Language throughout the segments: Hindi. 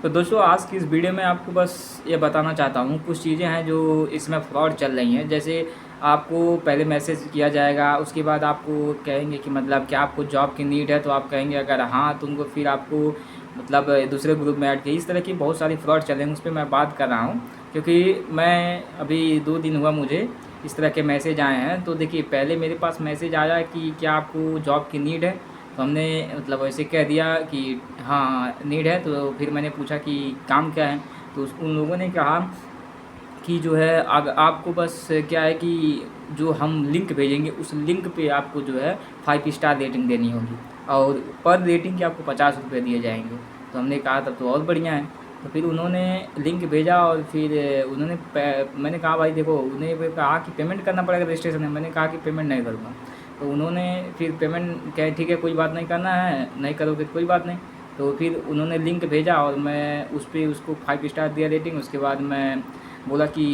तो दोस्तों आज की इस वीडियो में आपको बस ये बताना चाहता हूँ, कुछ चीज़ें हैं जो इसमें फ्रॉड चल रही हैं। जैसे आपको पहले मैसेज किया जाएगा, उसके बाद आपको कहेंगे कि मतलब क्या आपको जॉब की नीड है, तो आप कहेंगे अगर हाँ तो उनको फिर आपको मतलब दूसरे ग्रुप में ऐड किया। इस तरह की बहुत सारी फ्रॉड चल रही हैं, उस पर मैं बात कर रहा हूँ। क्योंकि मैं अभी 2 दिन हुआ मुझे इस तरह के मैसेज आए हैं। तो देखिए, पहले मेरे पास मैसेज आया कि क्या आपको जॉब की नीड है, तो हमने मतलब ऐसे कह दिया कि हाँ नीड है। तो फिर मैंने पूछा कि काम क्या है, तो उन लोगों ने कहा कि जो है आपको बस क्या है कि जो हम लिंक भेजेंगे उस लिंक पे आपको जो है 5 स्टार रेटिंग देनी होगी, और पर रेटिंग के आपको 50 रुपये दिए जाएंगे। तो हमने कहा तब तो और बढ़िया है। तो फिर उन्होंने लिंक भेजा और फिर मैंने कहा भाई देखो, उन्हें फिर कहा कि पेमेंट करना पड़ेगा रजिस्ट्रेशन में। मैंने कहा कि पेमेंट नहीं करूँगा। तो उन्होंने फिर पेमेंट कहे ठीक है कोई बात नहीं, करना है नहीं करोगे तो कोई बात नहीं। तो फिर उन्होंने लिंक भेजा और मैं उस पर उसको 5 स्टार दिया रेटिंग। उसके बाद मैं बोला कि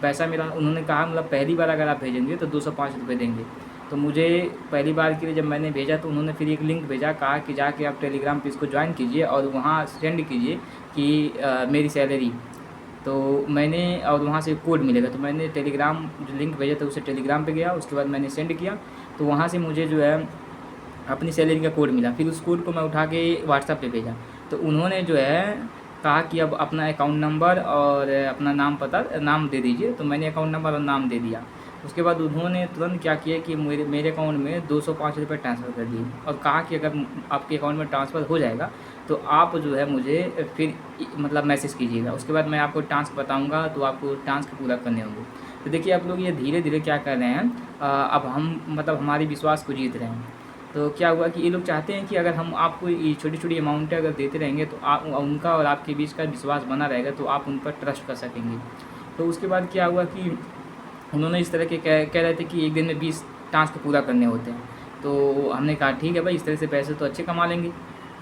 पैसा मेरा, उन्होंने कहा मतलब पहली बार अगर आप भेजेंगे तो 205 रुपये देंगे। तो मुझे पहली बार के लिए जब मैंने भेजा तो उन्होंने फिर एक लिंक भेजा, कहा कि जाके आप टेलीग्राम पे इसको ज्वाइन कीजिए और वहाँ सेंड कीजिए कि मेरी सैलरी। तो मैंने और वहाँ से कोड मिलेगा। तो मैंने टेलीग्राम जो लिंक भेजा था उसे टेलीग्राम पे गया, उसके बाद मैंने सेंड किया। तो वहाँ से मुझे जो है अपनी सैलरी का कोड मिला। फिर उस कोड को मैं उठा के व्हाट्सएप पे भेजा। तो उन्होंने जो है कहा कि अब अपना अकाउंट नंबर और अपना नाम पता नाम दे दीजिए। तो मैंने अकाउंट नंबर और नाम दे दिया। उसके बाद उन्होंने तुरंत क्या किया कि मेरे अकाउंट में 205 रुपये ट्रांसफ़र कर दिए और कहा कि अगर आपके अकाउंट में ट्रांसफ़र हो जाएगा तो आप जो है मुझे फिर मतलब मैसेज कीजिएगा। उसके बाद मैं आपको टास्क बताऊंगा, तो आपको टास्क पूरा करने होंगे। तो देखिए आप लोग ये धीरे धीरे क्या कर रहे हैं, अब हम मतलब हमारी विश्वास को जीत रहे हैं। तो क्या हुआ कि ये लोग चाहते हैं कि अगर हम आपको ये छोटी छोटी अमाउंटें अगर देते रहेंगे तो आप उनका और आपके बीच का विश्वास बना रहेगा, तो आप उन पर ट्रस्ट कर सकेंगे। तो उसके बाद क्या हुआ कि उन्होंने इस तरह के कह रहे थे कि एक दिन में 20 टास्क पूरा करने होते हैं। तो हमने कहा ठीक है भाई, इस तरह से पैसे तो अच्छे कमा लेंगे।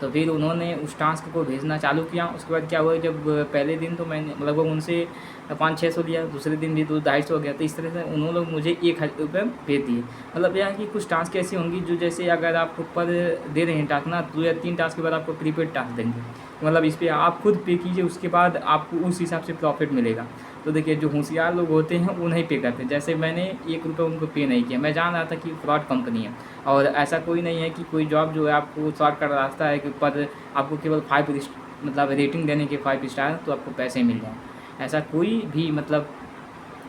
तो फिर उन्होंने उस टास्क को भेजना चालू किया। उसके बाद क्या हुआ, जब पहले दिन तो मैंने लगभग उनसे 500-600 लिया, दूसरे दिन भी 200-250 हो गया। तो इस तरह से उन्होंने लोग मुझे 1000 रुपये भेज दिए। मतलब यह है कि कुछ टास्क ऐसी होंगी जो जैसे अगर आप ऊपर दे रहे हैं टास्क ना, 2 या 3 टास्क के बाद आपको प्रीपेड टास्क देंगे। तो मतलब इस पर आप खुद पे कीजिए, उसके बाद आपको उस हिसाब से प्रॉफिट मिलेगा। तो देखिए जो होशियार लोग होते हैं वो नहीं पे करते। जैसे मैंने 1 रुपये उनको पे नहीं किया, मैं जान रहा था कि फ्रॉड कंपनी है। और ऐसा कोई नहीं है कि कोई जॉब जो है आपको शॉर्टकट रास्ता है कि ऊपर आपको केवल 5 मतलब रेटिंग देने के 5 स्टार तो आपको पैसे मिल जाएँ। ऐसा कोई भी मतलब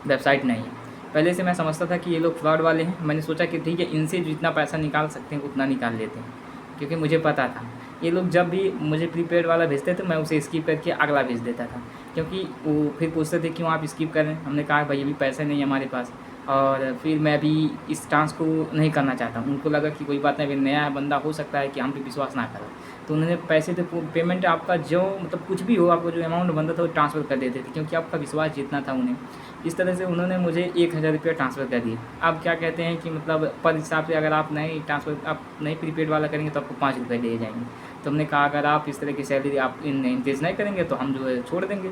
वेबसाइट नहीं है। पहले से मैं समझता था कि ये लोग फ्रॉड वाले हैं। मैंने सोचा कि ठीक है, इनसे जितना पैसा निकाल सकते हैं उतना निकाल लेते हैं, क्योंकि मुझे पता था ये लोग जब भी मुझे प्रीपेड वाला भेजते थे मैं उसे स्किप करके अगला भेज देता था। क्योंकि वो फिर पूछते थे क्यों आप स्किप कर रहे हैं। हमने कहा भाई अभी पैसे नहीं है हमारे पास, और फिर मैं अभी इस टास्क को नहीं करना चाहता हूँ। उनको लगा कि कोई बात नहीं, अभी नया बंदा हो सकता है कि हम पे विश्वास ना करें। तो उन्होंने पैसे तो पेमेंट आपका जो मतलब कुछ भी हो, आपको जो अमाउंट बनता था वो ट्रांसफ़र कर देते थे, क्योंकि आपका विश्वास जीतना था उन्हें। इस तरह से उन्होंने मुझे 1000 रुपये ट्रांसफ़र कर दिए। अब क्या कहते हैं कि मतलब पर हिसाब से अगर आप नहीं ट्रांसफ़र आप नहीं प्रीपेड वाला करेंगे तो आपको 5 रुपये दिए जाएंगे। तो हमने कहा अगर आप इस तरह की सैलरी आप इंक्रीज़ नहीं करेंगे तो हम जो है छोड़ देंगे।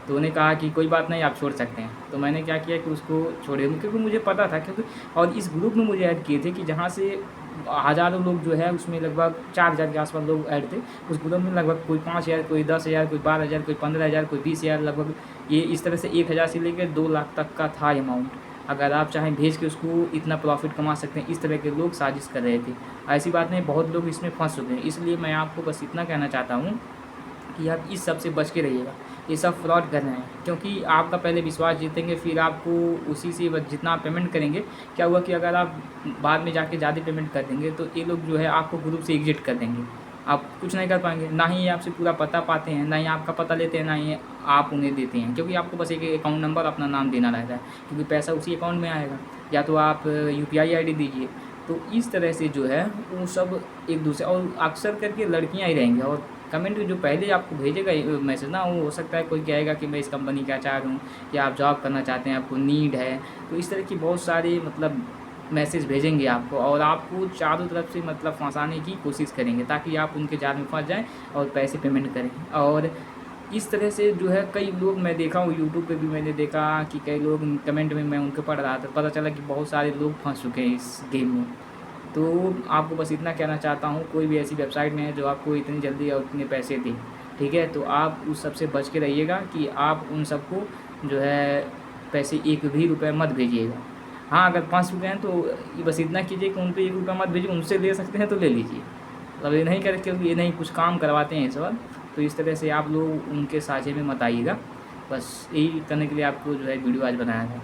तो उन्होंने कहा कि कोई बात नहीं, आप छोड़ सकते हैं। तो मैंने क्या किया कि उसको छोड़ दिया, क्योंकि मुझे पता था। क्योंकि और इस ग्रुप में मुझे ऐड किए थे कि जहाँ से हज़ारों लोग जो है उसमें लगभग 4000 के आसपास लोग ऐड थे। उस ग्रुप में लगभग कोई 5000, कोई 10,000, कोई 12,000, कोई 15,000, कोई 20,000, लगभग ये इस तरह से 1000 से लेकर 2 लाख तक का था अमाउंट। अगर आप चाहें भेज के उसको इतना प्रॉफिट कमा सकते हैं। इस तरह के लोग साजिश कर रहे थे। ऐसी बात नहीं, बहुत लोग इसमें फंस चुके हैं। इसलिए मैं आपको बस इतना कहना चाहता हूँ कि आप इस सब से बच के रहिएगा। ये सब फ्रॉड कर रहे हैं, क्योंकि आपका पहले विश्वास जीतेंगे, फिर आपको उसी से जितना आप पेमेंट करेंगे। क्या हुआ कि अगर आप बाद में जाके ज़्यादा पेमेंट कर देंगे तो ये लोग जो है आपको ग्रुप से एग्जिट कर देंगे। आप कुछ नहीं कर पाएंगे। ना ही ये आपसे पूरा पता पाते हैं, ना ही आपका पता लेते हैं, ना ही आप उन्हें देते हैं। क्योंकि आपको बस एक अकाउंट नंबर अपना नाम देना रहता है, क्योंकि पैसा उसी अकाउंट में आएगा। या तो आप UPI ID दीजिए। तो इस तरह से जो है वो सब एक दूसरे, और अक्सर करके लड़कियां ही रहेंगी। और कमेंट जो पहले आपको भेजेगा मैसेज ना, वो हो सकता है कोई कहेगा कि मैं इस कंपनी का चाह रहा हूँ, या आप जॉब करना चाहते हैं, आपको नीड है। तो इस तरह की बहुत सारे मतलब मैसेज भेजेंगे आपको, और आपको चारों तरफ से मतलब फंसाने की कोशिश करेंगे ताकि आप उनके जाल में फंस जाएं और पैसे पेमेंट करें। और इस तरह से जो है कई लोग मैं देखा हूँ, यूट्यूब पे भी मैंने देखा कि कई लोग कमेंट में मैं उनके पढ़ रहा था, पता चला कि बहुत सारे लोग फंस चुके हैं इस गेम में। तो आपको बस इतना कहना चाहता हूँ, कोई भी ऐसी वेबसाइट में है जो आपको इतनी जल्दी और इतने पैसे दे, ठीक है? तो आप उस सब से बच के रहिएगा कि आप उन सबको जो है पैसे 1 भी रुपए मत भेजिएगा। हाँ, अगर 5 रुपए हैं तो बस इतना कीजिए कि उन पे 1 रुपया मत भेजिए, उनसे ले सकते हैं तो ले लीजिए। मतलब ये नहीं करें क्योंकि ये नहीं कुछ काम करवाते हैं इस वक़्त, तो इस तरह से आप लोग उनके साझे में मत आइएगा। बस यही करने के लिए आपको जो है वीडियो आज बनाया था।